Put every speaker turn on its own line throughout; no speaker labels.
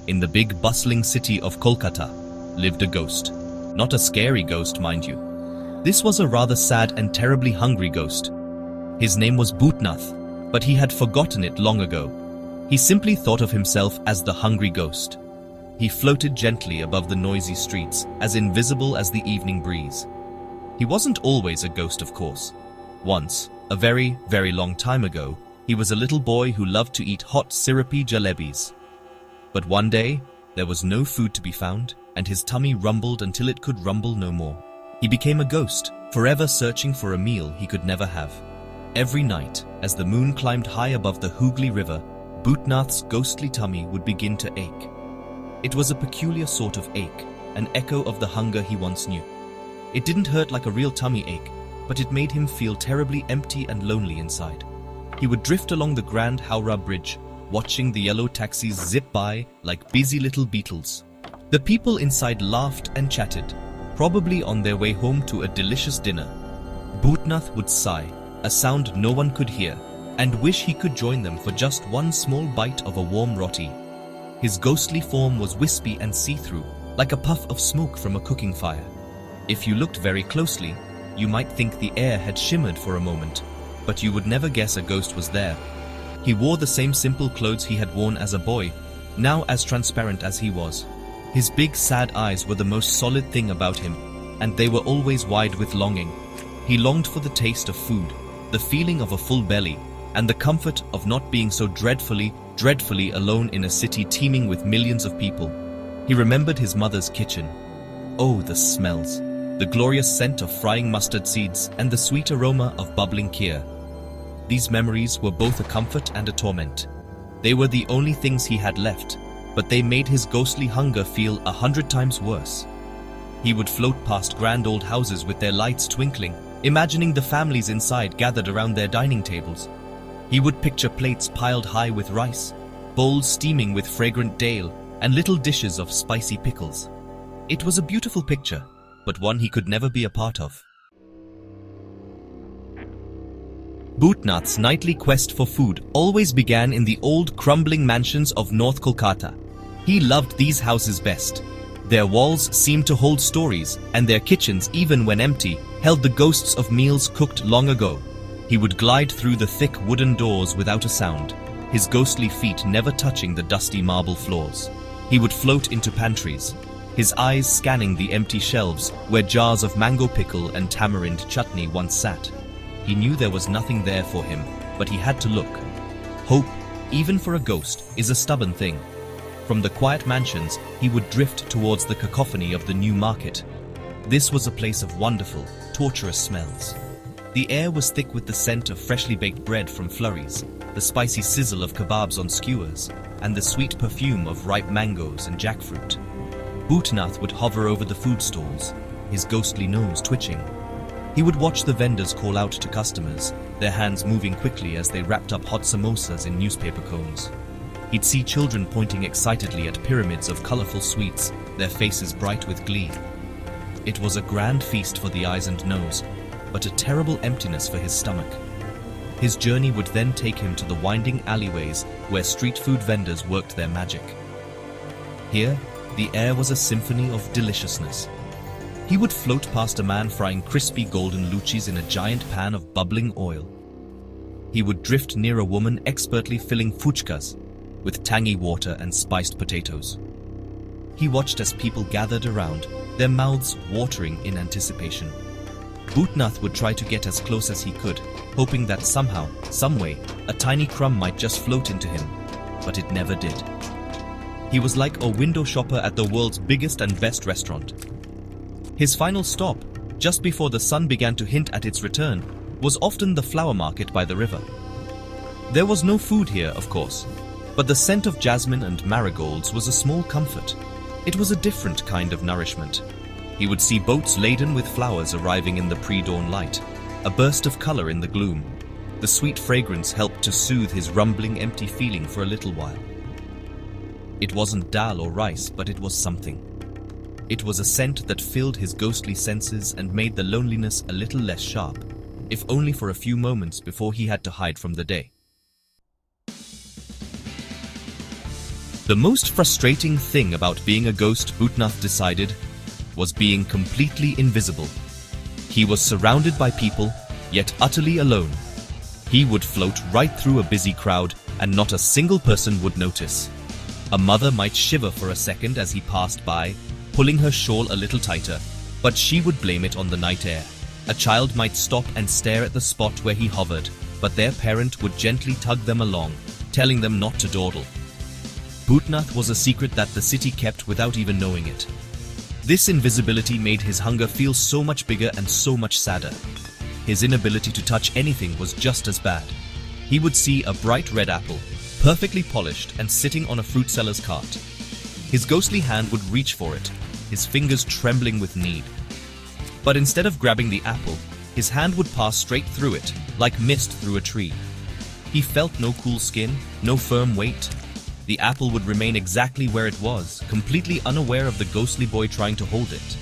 In the big bustling city of Kolkata lived a ghost. Not a scary ghost, mind you. This was a rather sad and terribly hungry ghost. His name was Bhutnath, but he had forgotten it long ago. He simply thought of himself as the hungry ghost. He floated gently above the noisy streets, as invisible as the evening breeze. He wasn't always a ghost, of course. Once, a very, very long time ago, he was a little boy who loved to eat hot, syrupy jalebis. But one day, there was no food to be found, and his tummy rumbled until it could rumble no more. He became a ghost, forever searching for a meal he could never have. Every night, as the moon climbed high above the Hooghly River, Bhutnath's ghostly tummy would begin to ache. It was a peculiar sort of ache, an echo of the hunger he once knew. It didn't hurt like a real tummy ache, but it made him feel terribly empty and lonely inside. He would drift along the Grand Howrah Bridge, watching the yellow taxis zip by like busy little beetles. The people inside laughed and chatted, probably on their way home to a delicious dinner. Bhutnath would sigh, a sound no one could hear, and wish he could join them for just one small bite of a warm roti. His ghostly form was wispy and see-through, like a puff of smoke from a cooking fire. If you looked very closely, you might think the air had shimmered for a moment, but you would never guess a ghost was there. He wore the same simple clothes he had worn as a boy, now as transparent as he was. His big, sad eyes were the most solid thing about him, and they were always wide with longing. He longed for the taste of food, the feeling of a full belly, and the comfort of not being so dreadfully alone in a city teeming with millions of people. He remembered his mother's kitchen. Oh, the smells! The glorious scent of frying mustard seeds and the sweet aroma of bubbling kheer. These memories were both a comfort and a torment. They were the only things he had left, but they made his ghostly hunger feel 100 times worse. He would float past grand old houses with their lights twinkling, imagining the families inside gathered around their dining tables. He would picture plates piled high with rice, bowls steaming with fragrant dal, and little dishes of spicy pickles. It was a beautiful picture, but one he could never be a part of. Bhutnath's nightly quest for food always began in the old crumbling mansions of North Kolkata. He loved these houses best. Their walls seemed to hold stories, and their kitchens, even when empty, held the ghosts of meals cooked long ago. He would glide through the thick wooden doors without a sound, his ghostly feet never touching the dusty marble floors. He would float into pantries, his eyes scanning the empty shelves where jars of mango pickle and tamarind chutney once sat. He knew there was nothing there for him, but he had to look. Hope, even for a ghost, is a stubborn thing. From the quiet mansions, he would drift towards the cacophony of the new market. This was a place of wonderful, torturous smells. The air was thick with the scent of freshly baked bread from flurries, the spicy sizzle of kebabs on skewers, and the sweet perfume of ripe mangoes and jackfruit. Bhutnath would hover over the food stalls, his ghostly nose twitching. He would watch the vendors call out to customers, their hands moving quickly as they wrapped up hot samosas in newspaper cones. He'd see children pointing excitedly at pyramids of colorful sweets, their faces bright with glee. It was a grand feast for the eyes and nose, but a terrible emptiness for his stomach. His journey would then take him to the winding alleyways where street food vendors worked their magic. Here, the air was a symphony of deliciousness. He would float past a man frying crispy golden luchis in a giant pan of bubbling oil. He would drift near a woman expertly filling fuchkas with tangy water and spiced potatoes. He watched as people gathered around, their mouths watering in anticipation. Bhutnath would try to get as close as he could, hoping that somehow, someway, a tiny crumb might just float into him, but it never did. He was like a window shopper at the world's biggest and best restaurant. His final stop, just before the sun began to hint at its return, was often the flower market by the river. There was no food here, of course, but the scent of jasmine and marigolds was a small comfort. It was a different kind of nourishment. He would see boats laden with flowers arriving in the pre-dawn light, a burst of color in the gloom. The sweet fragrance helped to soothe his rumbling, empty feeling for a little while. It wasn't dal or rice, but it was something. It was a scent that filled his ghostly senses and made the loneliness a little less sharp, if only for a few moments before he had to hide from the day. The most frustrating thing about being a ghost, Bhutnath decided, was being completely invisible. He was surrounded by people, yet utterly alone. He would float right through a busy crowd, and not a single person would notice. A mother might shiver for a second as he passed by, pulling her shawl a little tighter, but she would blame it on the night air. A child might stop and stare at the spot where he hovered, but their parent would gently tug them along, telling them not to dawdle. Bhutnath was a secret that the city kept without even knowing it. This invisibility made his hunger feel so much bigger and so much sadder. His inability to touch anything was just as bad. He would see a bright red apple, perfectly polished and sitting on a fruit seller's cart. His ghostly hand would reach for it, his fingers trembling with need. But instead of grabbing the apple, his hand would pass straight through it, like mist through a tree. He felt no cool skin, no firm weight. The apple would remain exactly where it was, completely unaware of the ghostly boy trying to hold it.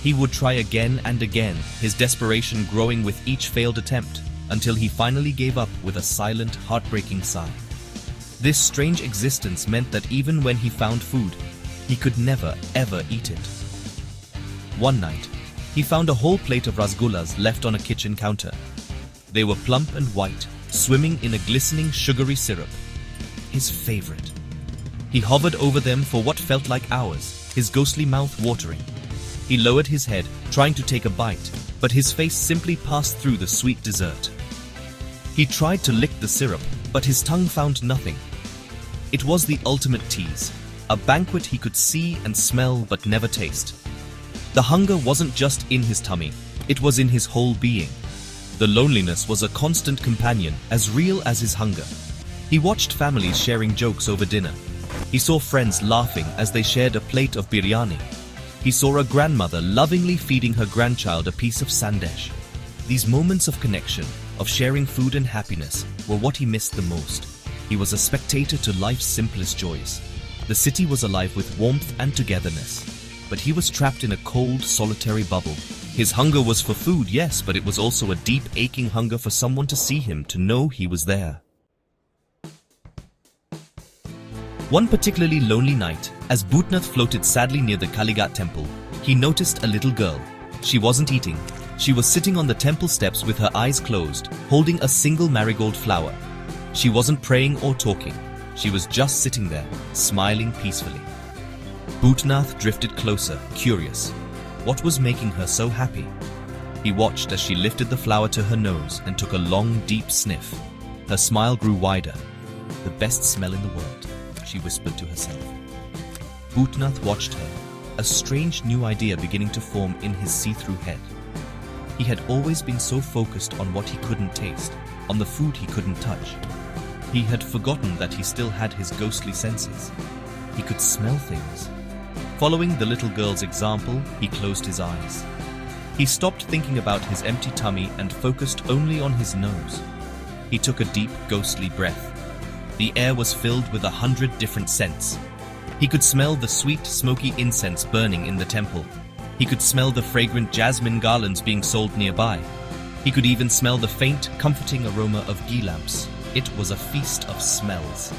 He would try again and again, his desperation growing with each failed attempt, until he finally gave up with a silent, heartbreaking sigh. This strange existence meant that even when he found food, he could never, ever eat it. One night, he found a whole plate of rasgullas left on a kitchen counter. They were plump and white, swimming in a glistening, sugary syrup. His favorite. He hovered over them for what felt like hours, his ghostly mouth watering. He lowered his head, trying to take a bite, but his face simply passed through the sweet dessert. He tried to lick the syrup, but his tongue found nothing. It was the ultimate tease, a banquet he could see and smell but never taste. The hunger wasn't just in his tummy, it was in his whole being. The loneliness was a constant companion, as real as his hunger. He watched families sharing jokes over dinner. He saw friends laughing as they shared a plate of biryani. He saw a grandmother lovingly feeding her grandchild a piece of sandesh. These moments of connection, of sharing food and happiness, were what he missed the most. He was a spectator to life's simplest joys. The city was alive with warmth and togetherness, but he was trapped in a cold, solitary bubble. His hunger was for food, yes, but it was also a deep, aching hunger for someone to see him, to know he was there. One particularly lonely night, as Bhutnath floated sadly near the Kalighat temple, he noticed a little girl. She wasn't eating. She was sitting on the temple steps with her eyes closed, holding a single marigold flower. She wasn't praying or talking. She was just sitting there, smiling peacefully. Bhutnath drifted closer, curious. What was making her so happy? He watched as she lifted the flower to her nose and took a long, deep sniff. Her smile grew wider. "The best smell in the world," she whispered to herself. Bhutnath watched her, a strange new idea beginning to form in his see-through head. He had always been so focused on what he couldn't taste, on the food he couldn't touch. He had forgotten that he still had his ghostly senses. He could smell things. Following the little girl's example, he closed his eyes. He stopped thinking about his empty tummy and focused only on his nose. He took a deep, ghostly breath. The air was filled with 100 different scents. He could smell the sweet, smoky incense burning in the temple. He could smell the fragrant jasmine garlands being sold nearby. He could even smell the faint, comforting aroma of ghee lamps. It was a feast of smells.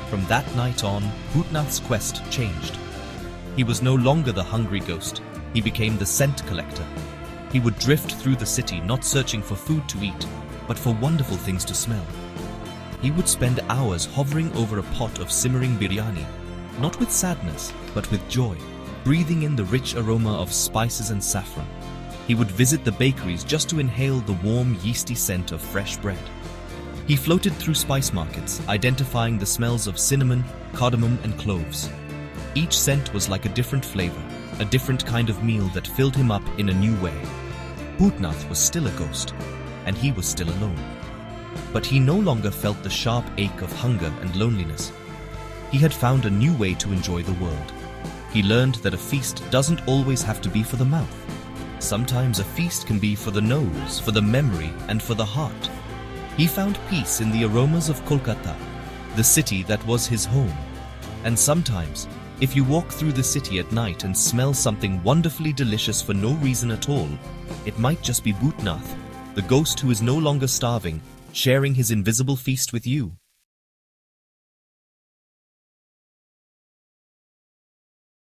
From that night on, Bhutnath's quest changed. He was no longer the hungry ghost. He became the scent collector. He would drift through the city, not searching for food to eat, but for wonderful things to smell. He would spend hours hovering over a pot of simmering biryani, not with sadness, but with joy, breathing in the rich aroma of spices and saffron. He would visit the bakeries just to inhale the warm, yeasty scent of fresh bread. He floated through spice markets, identifying the smells of cinnamon, cardamom, and cloves. Each scent was like a different flavor, a different kind of meal that filled him up in a new way. Bhutnath was still a ghost, and he was still alone. But he no longer felt the sharp ache of hunger and loneliness. He had found a new way to enjoy the world. He learned that a feast doesn't always have to be for the mouth. Sometimes a feast can be for the nose, for the memory, and for the heart. He found peace in the aromas of Kolkata, the city that was his home. And sometimes, if you walk through the city at night and smell something wonderfully delicious for no reason at all, it might just be Bhutnath, the ghost who is no longer starving, sharing his invisible feast with you.